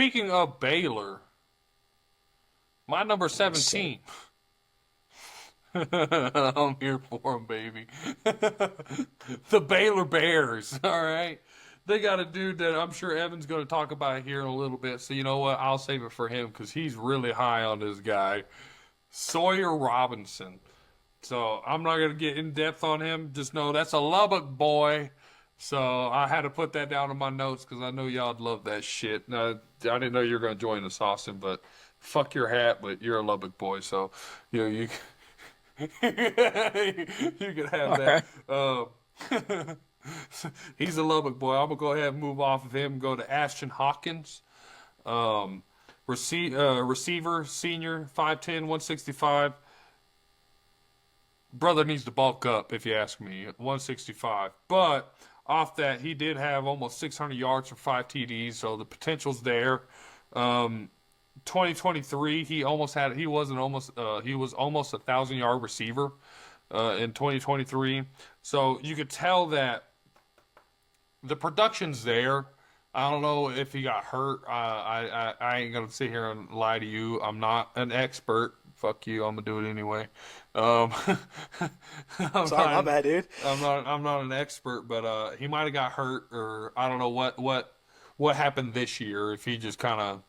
Speaking of Baylor, my number 17. I'm here for him, baby. The Baylor Bears, all right? They got a dude that I'm sure Evan's going to talk about here in a little bit. So, you know what? I'll save it for him because he's really high on this guy, Sawyer Robinson. So, I'm not going to get in depth on him. Just know that's a Lubbock boy. So, I had to put that down in my notes because I know y'all'd love that shit. Now, I didn't know you were going to join us, Austin, but fuck your hat, but you're a Lubbock boy. So, you know, you you can have All that. right. He's a Lubbock boy. I'm gonna go ahead and move off of him. Go to Ashton Hawkins, um, receiver, senior, 5'10", 165. Brother needs to bulk up, if you ask me. 165, but off that he did have almost 600 yards for 5 TDs, so the potential's there. Um, 2023, he was almost 1,000 yard receiver in 2023. So you could tell that the production's there. I don't know if he got hurt. I ain't gonna sit here and lie to you. I'm not an expert. Fuck you. I'm gonna do it anyway. Um, I'm Sorry, my not. bad, dude. I'm not an expert, but he might have got hurt, or I don't know what happened this year. If he just kind of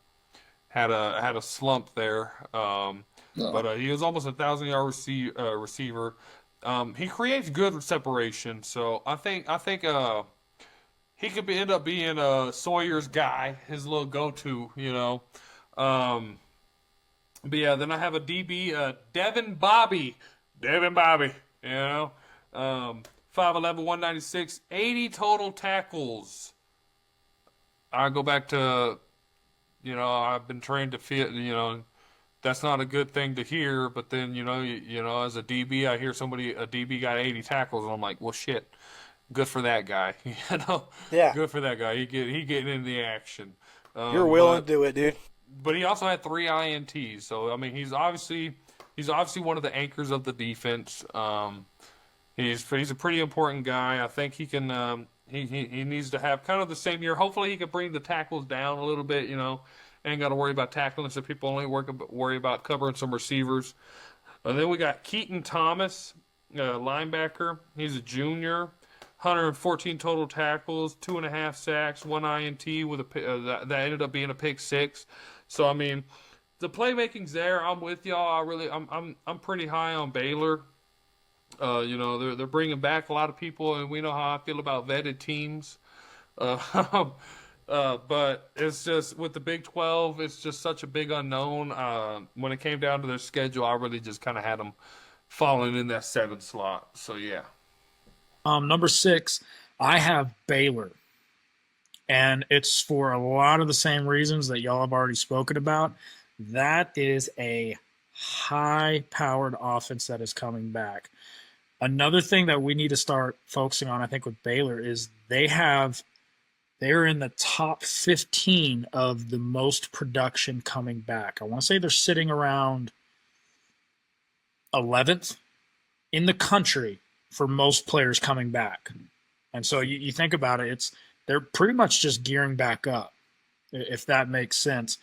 had a slump there. But he was almost 1,000 yard receiver. He creates good separation, so I think he could end up being Sawyer's guy, his little go-to, you know. Um, but yeah, then I have a DB, Devin Bobby, you know. 5'11", 196, 80 total tackles. I go back to, I've been trained to feel, that's not a good thing to hear. But then, as a DB, I hear a DB got 80 tackles, and I'm like, well, shit, good for that guy, Yeah, good for that guy. He getting in the action. you're willing But to do it, dude. he also had 3 INTs, so I mean, he's obviously one of the anchors of the defense. He's a pretty important guy. I think he can. He needs to have kind of the same year. Hopefully, he can bring the tackles down a little bit. Ain't got to worry about tackling, so people only worry about covering some receivers. And then we got Keaton Thomas, linebacker. He's a junior. 114 total tackles, 2.5 sacks, 1 INT with that ended up being a pick six. So I mean, the playmaking's there. I'm with y'all. I'm pretty high on Baylor. They're bringing back a lot of people, and we know how I feel about vetted teams. Uh, but it's just with the Big 12, it's just such a big unknown. When it came down to their schedule, I really just kind of had them falling in that 7 slot. So yeah. Number 6, I have Baylor, and it's for a lot of the same reasons that y'all have already spoken about. That is a high-powered offense that is coming back. Another thing that we need to start focusing on, I think, with Baylor is they're in the top 15 of the most production coming back. I want to say they're sitting around 11th in the country for most players coming back. And so you think about it, they're pretty much just gearing back up, if that makes sense.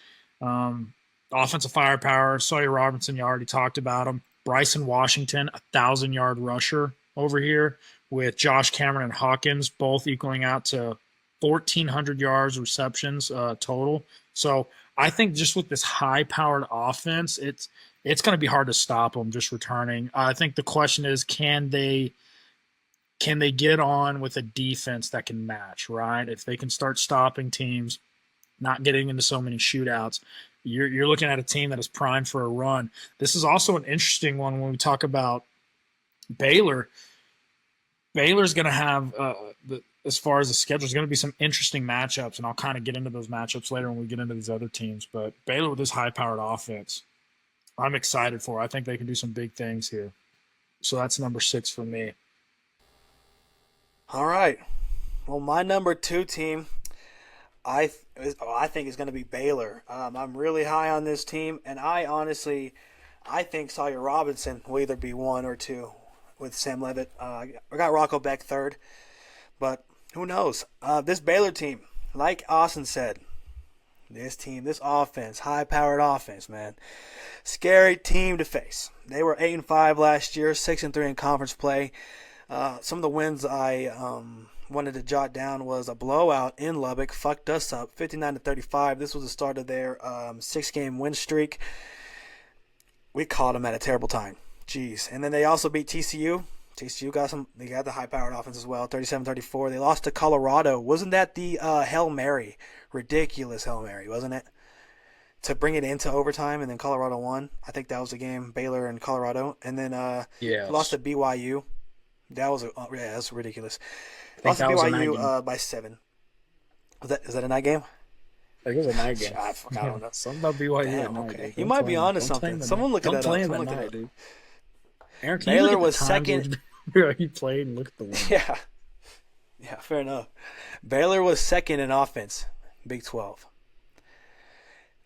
Offensive firepower, Sawyer Robertson, you already talked about him. Bryson Washington, 1,000-yard rusher over here, with Josh Cameron and Hawkins both equaling out to 1,400 yards receptions total. So I think just with this high-powered offense, it's going to be hard to stop them just returning. I think the question is, can they get on with a defense that can match, right? If they can start stopping teams, not getting into so many shootouts, you're looking at a team that is primed for a run. This is also an interesting one when we talk about Baylor. Baylor's going to have, as far as the schedule, there's going to be some interesting matchups, and I'll kind of get into those matchups later when we get into these other teams. But Baylor with this high-powered offense, I'm excited for. I think they can do some big things here. So that's number 6 for me. All right. Well, my number 2 team, I think is going to be Baylor. I'm really high on this team, and I think Sawyer Robinson will either be 1 or 2 with Sam Levitt. I got Rocco Beck 3rd, but who knows? This Baylor team, like Austin said, This offense, high-powered offense, man. Scary team to face. They were 8-5 last year, 6-3 in conference play. Some of the wins I wanted to jot down was a blowout in Lubbock, fucked us up, 59-35. This was the start of their 6-game win streak. We caught them at a terrible time. Jeez. And then they also beat TCU. TCU they got the high-powered offense as well, 37-34. They lost to Colorado. Wasn't that the Hail Mary? Ridiculous Hail Mary, wasn't it? To bring it into overtime, and then Colorado won. I think that was the game, Baylor and Colorado. And then lost to BYU. That was that's ridiculous. Lost to BYU by 7. Is that a night game? I think it was a night game. I don't know. Something about BYU. Damn, okay. You might be onto something. Someone look at that up. Don't play him at night, dude. Aaron, can Baylor was second. He played and look at the one. Yeah, fair enough. Baylor was second in offense, Big 12.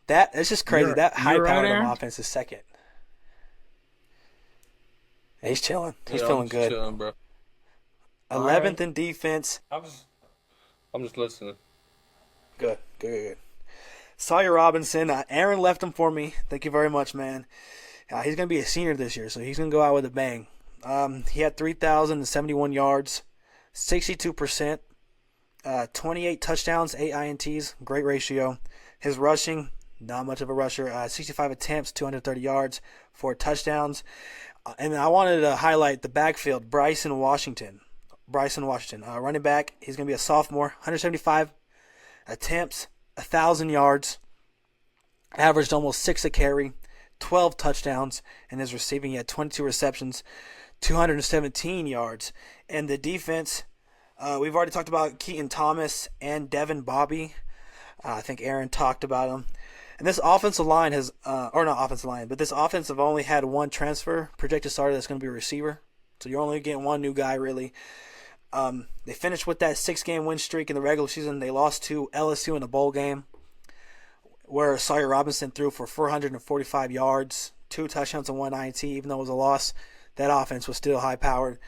That's just crazy. That high-powered offense is second. He's chilling. He's feeling good. Chilling, bro. 11th in defense. I'm just listening. Good. Sawyer Robertson. Aaron left him for me. Thank you very much, man. He's going to be a senior this year, so he's going to go out with a bang. He had 3,071 yards, 62%, 28 touchdowns, 8 INTs, great ratio. His rushing, not much of a rusher, 65 attempts, 230 yards, 4 touchdowns. And I wanted to highlight the backfield, Bryson Washington, running back. He's going to be a sophomore, 175 attempts, 1,000 yards, averaged almost 6 a carry, 12 touchdowns. In his receiving, he had 22 receptions, 217 yards. And the defense, we've already talked about Keaton Thomas and Devin Bobby. I think Aaron talked about them. And this offensive line has, or not offensive line, but this offensive only had one transfer projected starter that's going to be a receiver. So you're only getting one new guy, really. They finished with that 6-game win streak in the regular season. They lost to LSU in a bowl game, where Sawyer Robertson threw for 445 yards, 2 touchdowns and 1 INT. Even though it was a loss, that offense was still high-powered.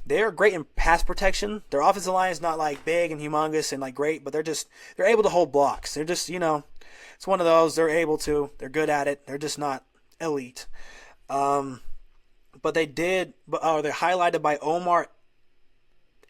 They are great in pass protection. Their offensive line is not like big and humongous and like great, but they're able to hold blocks. They're just, it's one of those. They're good at it. They're just not elite. But they're highlighted by Omar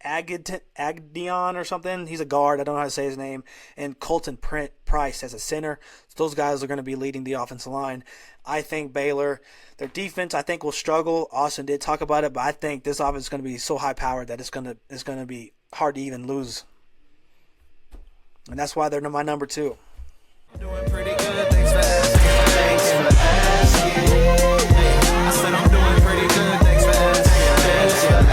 Agdion or something. He's a guard. I don't know how to say his name. And Colton Price as a center. So those guys are going to be leading the offensive line. I think Baylor, their defense, I think will struggle. Austin did talk about it, but I think this offense is going to be so high powered that it's going to be hard to even lose. And that's why they're my number 2. Doing pretty good. Thanks for asking. I said I'm doing pretty good. Thanks for asking.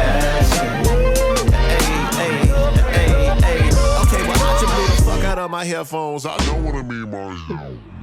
Hey. Okay, well, I just blew the fuck out of my headphones. I know what I mean, man.